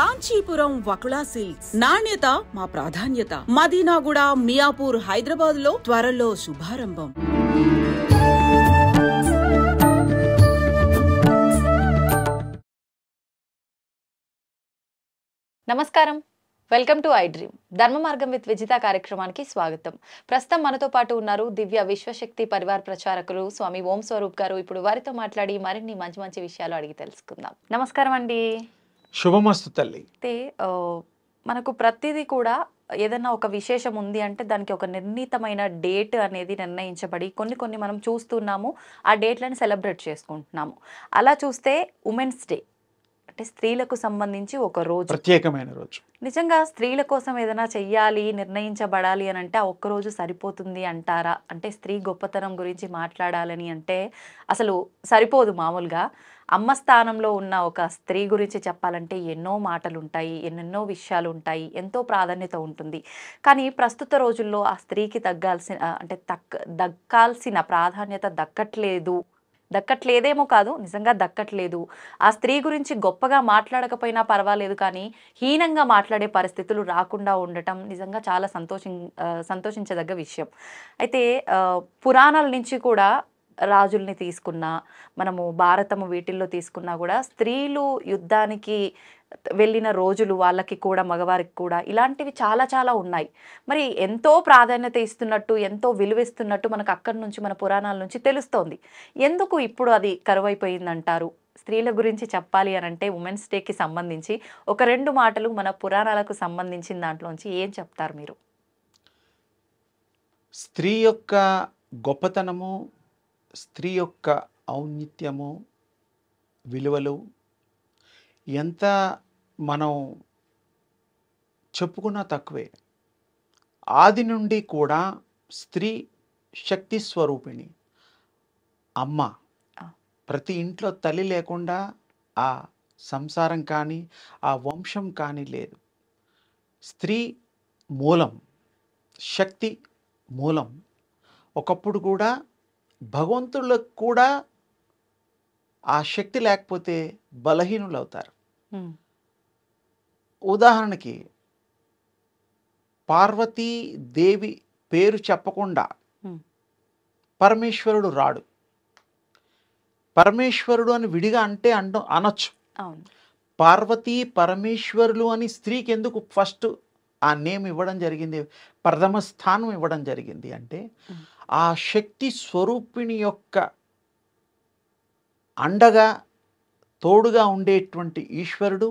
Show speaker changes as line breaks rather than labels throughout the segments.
Kanchipuram Vakula silks నాణ్యత మా ప్రాధాన్యత. మదీనాగూడ, మియాపూర్, హైదరాబాద్ లో త్వరలో శుభారంభం.
నమస్కారం, వెల్కమ్ టు ఐ డ్రీమ్. ధర్మ మార్గం విత్ విజిత కార్యక్రమానికి స్వాగతం. ప్రస్తుతం మనతో పాటు ఉన్నారు దివ్య విశ్వశక్తి పరివార్ ప్రచారకులు స్వామి ఓం స్వరూప్ గారు. ఇప్పుడు వారితో మాట్లాడి మరిన్ని మంచి మంచి విషయాలు అడిగి తెలుసుకుందాం. నమస్కారం అండి.
శుభమస్తు తల్లి.
అయితే మనకు ప్రతిదీ కూడా ఏదైనా ఒక విశేషం ఉంది అంటే దానికి ఒక నిర్ణీతమైన డేట్ అనేది నిర్ణయించబడి కొన్ని మనం చూస్తున్నాము, ఆ డేట్లను సెలబ్రేట్ చేసుకుంటున్నాము. అలా చూస్తే ఉమెన్స్ డే అంటే స్త్రీలకు సంబంధించి ఒక రోజు,
ప్రత్యేకమైన రోజు.
నిజంగా స్త్రీల కోసం ఏదైనా చెయ్యాలి, నిర్ణయించబడాలి అని అంటే ఆ ఒక్కరోజు సరిపోతుంది అంటారా? అంటే స్త్రీ గొప్పతనం గురించి మాట్లాడాలని అంటే అసలు సరిపోదు. మామూలుగా అమ్మ స్థానంలో ఉన్న ఒక స్త్రీ గురించి చెప్పాలంటే ఎన్నో మాటలు ఉంటాయి, ఎన్నెన్నో విషయాలు ఉంటాయి, ఎంతో ప్రాధాన్యత ఉంటుంది. కానీ ప్రస్తుత రోజుల్లో ఆ స్త్రీకి దక్కాల్సిన ప్రాధాన్యత దక్కట్లేదేమో కాదు, నిజంగా దక్కట్లేదు. ఆ స్త్రీ గురించి గొప్పగా మాట్లాడకపోయినా పర్వాలేదు, కానీ హీనంగా మాట్లాడే పరిస్థితులు రాకుండా ఉండటం నిజంగా చాలా సంతోషించదగ్గ విషయం. అయితే పురాణాల నుంచి కూడా రాజుల్ని తీసుకున్నా, మనము భారతము వీటిల్లో తీసుకున్నా కూడా స్త్రీలు యుద్ధానికి వెళ్ళిన రోజులు వాళ్ళకి కూడా, మగవారికి కూడా ఇలాంటివి చాలా చాలా ఉన్నాయి. మరి ఎంతో ప్రాధాన్యత ఇస్తున్నట్టు, ఎంతో విలువిస్తున్నట్టు మనకు అక్కడి నుంచి, మన పురాణాల నుంచి తెలుస్తోంది. ఎందుకు ఇప్పుడు అది కరువైపోయిందంటారు? స్త్రీల గురించి చెప్పాలి అని అంటే ఉమెన్స్ డేకి సంబంధించి ఒక రెండు మాటలు మన పురాణాలకు సంబంధించిన దాంట్లోంచి ఏం చెప్తారు మీరు?
స్త్రీ యొక్క గొప్పతనము, స్త్రీ యొక్క ఔన్నత్యము, విలువలు ఎంత మనం చెప్పుకున్నా తక్కువే. ఆది నుండి కూడా స్త్రీ శక్తి స్వరూపిణి, అమ్మ. ప్రతి ఇంట్లో తల్లి లేకుండా ఆ సంసారం కానీ, ఆ వంశం కానీ లేదు. స్త్రీ మూలం, శక్తి మూలం. ఒకప్పుడు కూడా భగవంతులకు కూడా ఆ శక్తి లేకపోతే బలహీనులు అవుతారు. ఉదాహరణకి పార్వతీ దేవి పేరు చెప్పకుండా పరమేశ్వరుడు రాడు. పరమేశ్వరుడు అని విడిగా అంటే అనొచ్చు. పార్వతీ పరమేశ్వరులు అని స్త్రీకి ఎందుకు ఫస్ట్ ఆ నేమ్ ఇవ్వడం జరిగింది, ప్రథమ స్థానం ఇవ్వడం జరిగింది అంటే ఆ శక్తి స్వరూపిణి యొక్క అండగా, తోడుగా ఉండేటువంటి ఈశ్వరుడు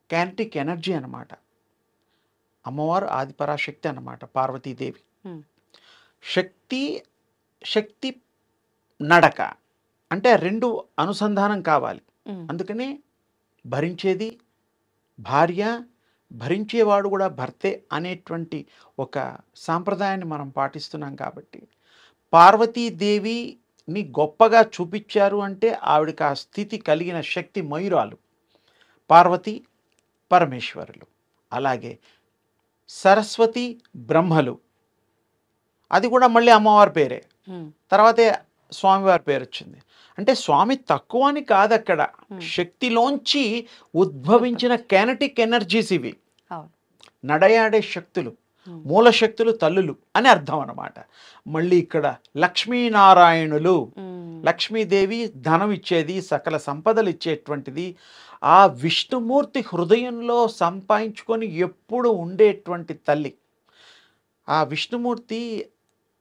కైనెటిక్ ఎనర్జీ అన్నమాట. అమ్మవారు ఆదిపరాశక్తి అన్నమాట, పార్వతీదేవి. శక్తి నడక అంటే రెండు అనుసంధానం కావాలి. అందుకనే భరించేది భార్య, భరించేవాడు కూడా భర్తే అనేటువంటి ఒక సాంప్రదాయాన్ని మనం పాటిస్తున్నాం. కాబట్టి పార్వతీదేవిని గొప్పగా చూపించారు అంటే ఆవిడకి ఆ స్థితి కలిగిన శక్తి మయూరాలు పార్వతి పరమేశ్వరులు. అలాగే సరస్వతి బ్రహ్మలు, అది కూడా మళ్ళీ అమ్మవారి పేరే. తర్వాతే స్వామివారి పేరు వచ్చింది. అంటే స్వామి తక్కువ అని కాదు, అక్కడ శక్తిలోంచి ఉద్భవించిన కైనెటిక్ ఎనర్జీస్ ఇవి. నడయాడే శక్తులు, మూల శక్తులు తల్లులు అని అర్థం అన్నమాట. మళ్ళీ ఇక్కడ లక్ష్మీనారాయణులు, లక్ష్మీదేవి ధనం ఇచ్చేది, సకల సంపదలు ఇచ్చేటువంటిది. ఆ విష్ణుమూర్తి హృదయంలో సంపాదించుకొని ఎప్పుడు ఉండేటువంటి తల్లి. ఆ విష్ణుమూర్తి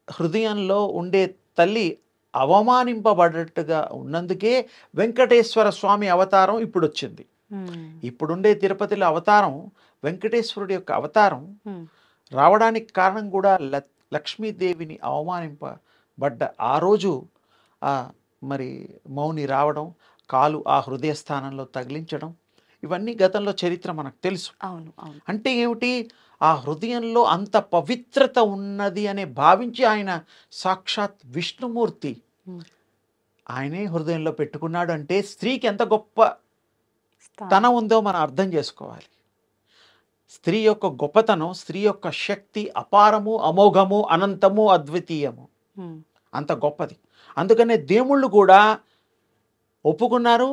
హృదయంలో ఉండే తల్లి అవమానింపబడ్డట్టుగా ఉన్నందుకే వెంకటేశ్వర స్వామి అవతారం ఇప్పుడు వచ్చింది. ఇప్పుడుండే తిరుపతిలో అవతారం వెంకటేశ్వరుడి యొక్క అవతారం రావడానికి కారణం కూడా లక్ష్మీదేవిని అవమానింపబడ్డ ఆ రోజు మరి మౌని రావడం, కాలు ఆ హృదయ స్థానంలో తగిలించడం, ఇవన్నీ గతంలో చరిత్ర మనకు తెలుసు. అంటే ఏమిటి, ఆ హృదయంలో అంత పవిత్రత ఉన్నది అనే భావించి ఆయన సాక్షాత్ విష్ణుమూర్తి ఆయనే హృదయంలో పెట్టుకున్నాడు. అంటే స్త్రీకి ఎంత గొప్ప తనం ఉందో మనం అర్థం చేసుకోవాలి. స్త్రీ యొక్క గొప్పతనం, స్త్రీ యొక్క శక్తి అపారము, అమోఘము, అనంతము, అద్వితీయము, అంత గొప్పది. అందుకనే దేవుళ్ళు కూడా ఒప్పుకున్నారు,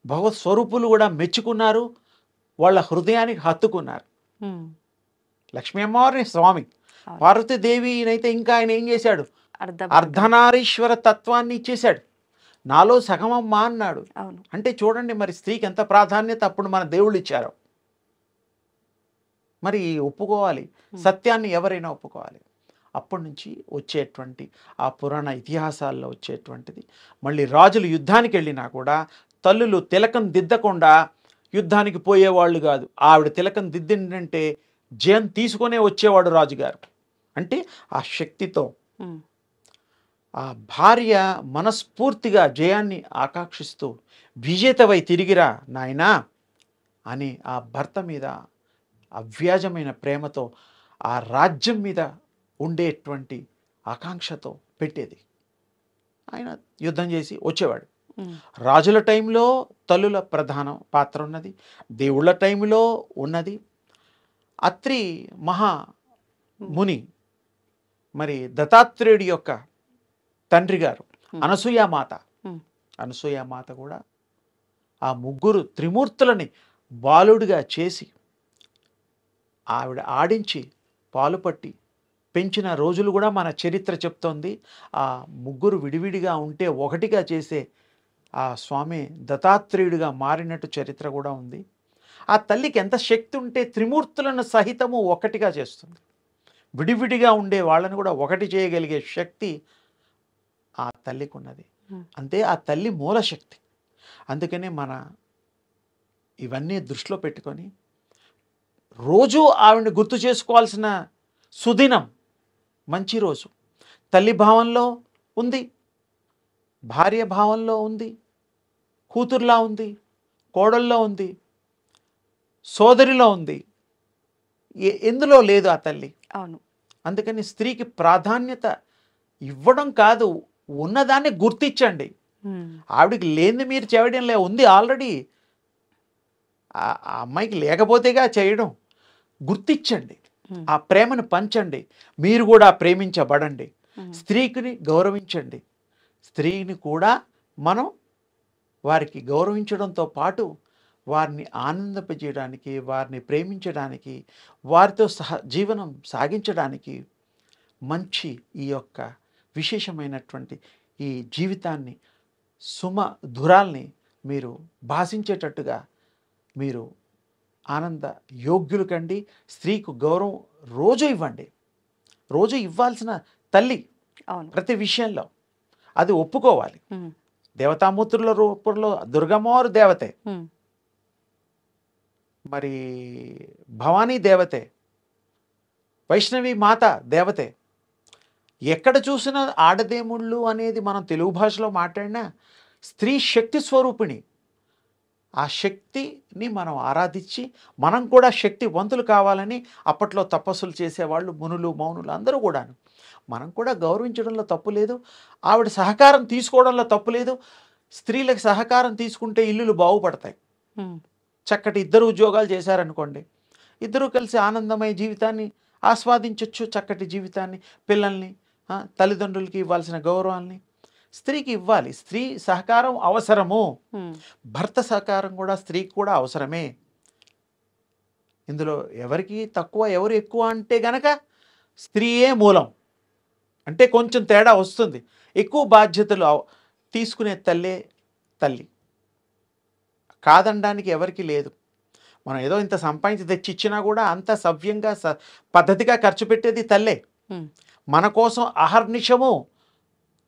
భగవత్ స్వరూపులు కూడా మెచ్చుకున్నారు. వాళ్ళ హృదయానికి హత్తుకున్నారు.
ఉమ్.
లక్ష్మీ అమ్మవారిని స్వామి,
అవును.
పార్వతీదేవినైతే ఇంకా ఆయన ఏం చేశాడు,
అర్ధ
అర్ధనారీశ్వర తత్వాన్ని ఇచ్చేశాడు. నాలో సగమమ్మా అన్నాడు.
అవును.
అంటే చూడండి మరి స్త్రీకి ఎంత ప్రాధాన్యత అప్పుడు మన దేవుళ్ళు ఇచ్చారో. మరి ఒప్పుకోవాలి, సత్యాన్ని ఎవరైనా ఒప్పుకోవాలి. అప్పటి నుంచి వచ్చేటువంటి ఆ పురాణ ఇతిహాసాల్లో వచ్చేటువంటిది. మళ్ళీ రాజులు యుద్ధానికి వెళ్ళినా కూడా తల్లులు తిలకం దిద్దకుండా యుద్ధానికి పోయేవాళ్ళు కాదు. ఆవిడ తిలకం దిద్దిందంటే జయం తీసుకునే వచ్చేవాడు రాజుగారు. అంటే ఆ శక్తితో
ఉమ్.
ఆ భార్య మనస్ఫూర్తిగా జయాన్ని ఆకాంక్షిస్తూ విజేతవై తిరిగిరా నాయనా అని ఆ భర్త మీద అవ్యాజమైన ప్రేమతో ఆ రాజ్యం మీద ఉండేటువంటి ఆకాంక్షతో పెట్టేది. ఆయన యుద్ధం చేసి వచ్చేవాడు.
ఉమ్.
రాజుల టైంలో తల్లుల ప్రధాన పాత్ర ఉన్నది, దేవుళ్ళ టైంలో ఉన్నది. అత్రి మహా ముని మరి దత్తాత్రేయుడి యొక్క తండ్రి గారు అనసూయామాత.
ఉమ్.
అనసూయామాత కూడా ఆ ముగ్గురు త్రిమూర్తులని బాలుడిగా చేసి ఆవిడ ఆడించి పాలు పట్టి పెంచిన రోజులు కూడా మన చరిత్ర చెప్తోంది. ఆ ముగ్గురు విడివిడిగా ఉంటే ఒకటిగా చేసే ఆ స్వామి దత్తాత్రేయుడిగా మారినట్టు చరిత్ర కూడా ఉంది. ఆ తల్లికి ఎంత శక్తి ఉంటే త్రిమూర్తులను సహితము ఒకటిగా చేస్తుంది. విడివిడిగా ఉండే వాళ్ళని కూడా ఒకటి చేయగలిగే శక్తి ఆ తల్లికి ఉన్నది. అంతే ఆ తల్లి మూలశక్తి. అందుకనే మన ఇవన్నీ దృష్టిలో పెట్టుకొని రోజు ఆవిడని గుర్తు చేసుకోవాల్సిన సుదినం, మంచి రోజు. తల్లి భావంలో ఉంది, భార్య భావంలో ఉంది, కూతుర్లా ఉంది, కోడల్లో ఉంది, సోదరిలో ఉంది. ఎందులో లేదు ఆ తల్లి.
అవును.
అందుకని స్త్రీకి ప్రాధాన్యత ఇవ్వడం కాదు, ఉన్నదాన్ని గుర్తించండి. ఆవిడికి లేనిది మీరు చేయడం ఉంది ఆల్రెడీ. ఆ అమ్మాయికి లేకపోతేగా చేయడం. గుర్తించండి, ఆ ప్రేమను పంచండి. మీరు కూడా ప్రేమించబడండి. స్త్రీని గౌరవించండి. స్త్రీని కూడా మనం వారికి గౌరవించడంతో పాటు వారిని ఆనందింపజేయడానికి, వారిని ప్రేమించడానికి, వారితో జీవనం సాగించడానికి మంచి ఈ యొక్క విశేషమైనటువంటి ఈ జీవితాన్ని సుమధురాల్ని మీరు భాషించేటట్టుగా మీరు ఆనంద యోగ్యులు కండి. స్త్రీకు గౌరవం రోజు ఇవ్వండి. రోజు ఇవ్వాల్సిన తల్లి ప్రతి విషయంలో అది ఒప్పుకోవాలి. దేవతామూర్తుల రూపంలో దుర్గమ్మవారు దేవతే, మరి భవానీ దేవతే, వైష్ణవి మాత దేవతే. ఎక్కడ చూసినా ఆడదేముళ్ళు అనేది మనం తెలుగు భాషలో మాట్లాడినా స్త్రీ శక్తి స్వరూపిణి. ఆ శక్తిని మనం ఆరాధించి మనం కూడా శక్తివంతులు కావాలని అప్పట్లో తపస్సులు చేసేవాళ్ళు, మునులు, మౌనులు అందరూ కూడాను. మనం కూడా గౌరవించడంలో తప్పు లేదు, ఆవిడ సహకారం తీసుకోవడంలో తప్పు లేదు. స్త్రీలకు సహకారం తీసుకుంటే ఇల్లులు బాగుపడతాయి. చక్కటి ఇద్దరు ఉద్యోగాలు చేశారనుకోండి, ఇద్దరూ కలిసి ఆనందమయ జీవితాన్ని ఆస్వాదించవచ్చు. చక్కటి జీవితాన్ని, పిల్లల్ని, తల్లిదండ్రులకి ఇవ్వాల్సిన గౌరవాల్ని స్త్రీకి ఇవ్వాలి. స్త్రీ సహకారం అవసరము, భర్త సహకారం కూడా స్త్రీకి కూడా అవసరమే. ఇందులో ఎవరికి తక్కువ ఎవరు ఎక్కువ అంటే గనక స్త్రీయే మూలం. అంటే కొంచెం తేడా వస్తుంది. ఎక్కువ బాధ్యతలు తీసుకునే తల్లే తల్లి, కాదనడానికి ఎవరికి లేదు. మనం ఏదో ఇంత సంపాదించి తెచ్చి ఇచ్చినా కూడా అంత సవ్యంగా పద్ధతిగా ఖర్చు పెట్టేది తల్లే. మన కోసం అహర్నిశము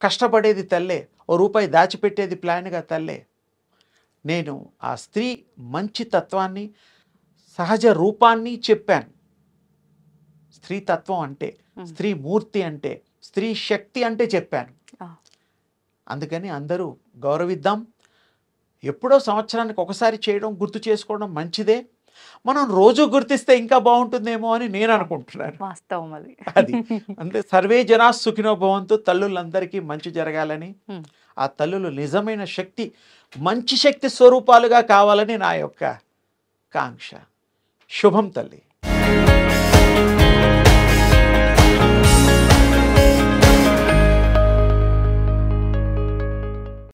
కష్టపడేది తల్లే. ఓ రూపాయి దాచిపెట్టేది ప్లాన్గా తల్లే. నేను ఆ స్త్రీ మంచి తత్వాన్ని, సహజ రూపాన్ని చెప్పాను. స్త్రీ తత్వం అంటే, స్త్రీ మూర్తి అంటే, స్త్రీ శక్తి అంటే చెప్పాను. అందుకని అందరూ గౌరవిద్దాం. ఎప్పుడో సంవత్సరానికి ఒకసారి చేయడం, గుర్తు చేసుకోవడం మంచిదే. మనం రోజు గుర్తిస్తే ఇంకా బాగుంటుందేమో అని నేను అనుకుంటున్నాను.
వాస్తవం అది.
అది అంటే సర్వే జనా సుఖినో భవంతు. తల్లులందరికీ మంచి జరగాలని, ఆ తల్లులు నిజమైన శక్తి, మంచి శక్తి స్వరూపాలుగా కావాలని నా యొక్క కాంక్ష. శుభం తల్లి.